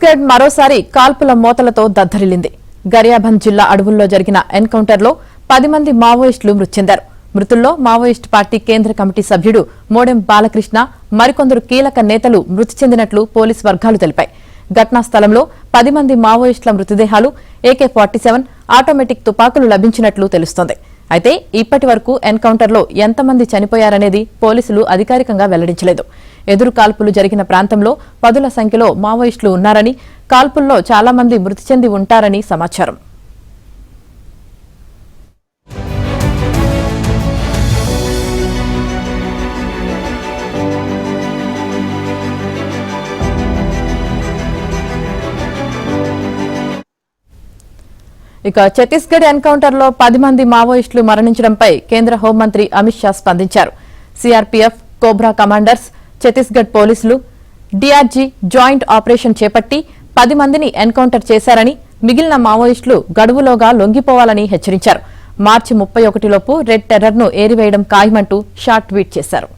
ఛత్తీస్గఢ్ మరోసారి కాల్పుల మోతలతో దద్దరిల్లింది. గరియాబంద్ జిల్లా అడవుల్లో జరిగిన ఎన్కౌంటర్లో 10 మంది మావోయిస్టులు మృతి చెందారు. మృతుల్లో మావోయిస్టు పార్టీ కేంద్ర కమిటీ సభ్యుడు మోడెం బాలకృష్ణ, మరికొందరు కీలక నేతలు మృతి చెందినట్లు పోలీసు వర్గాలు తెలిపాయి. ఘటనా స్థలంలో 10 మంది మావోయిస్టుల మృతదేహాలు, AK-47 ఆటోమేటిక్ తుపాకులు లభించినట్లు తెలుస్తోంది. అయితే ఇప్పటి వరకు ఎన్కౌంటర్లో ఎంతమంది చనిపోయారనేది పోలీసులు అధికారికంగా వెల్లడించలేదు. ఎదురు కాల్పులు జరిగిన ప్రాంతంలో 10ల సంఖ్యలో మావోయిస్టులు ఉన్నారని, కాల్పుల్లో చాలా మంది మృతి చెంది ఉంటారని సమాచారం. ఇక ఛత్తీస్గఢ్ ఎన్కౌంటర్లో 10 మంది మావోయిస్టులు మరణించడంపై కేంద్ర హోంమంత్రి అమిత్ షా స్పందించారు. సిఆర్పీఎఫ్, కోబ్రా కమాండర్స్, ఛత్తీస్గఢ్ పోలీసులు, డీఆర్జీ జాయింట్ ఆపరేషన్ చేపట్టి 10 మందిని ఎన్కౌంటర్ చేశారని, మిగిలిన మావోయిస్టులు గడువులోగా లొంగిపోవాలని హెచ్చరించారు. మార్చి 31లోపు రెడ్ టెర్రర్ను ఏరివేయడం ఖాయమంటూ షా ట్వీట్ చేశారు.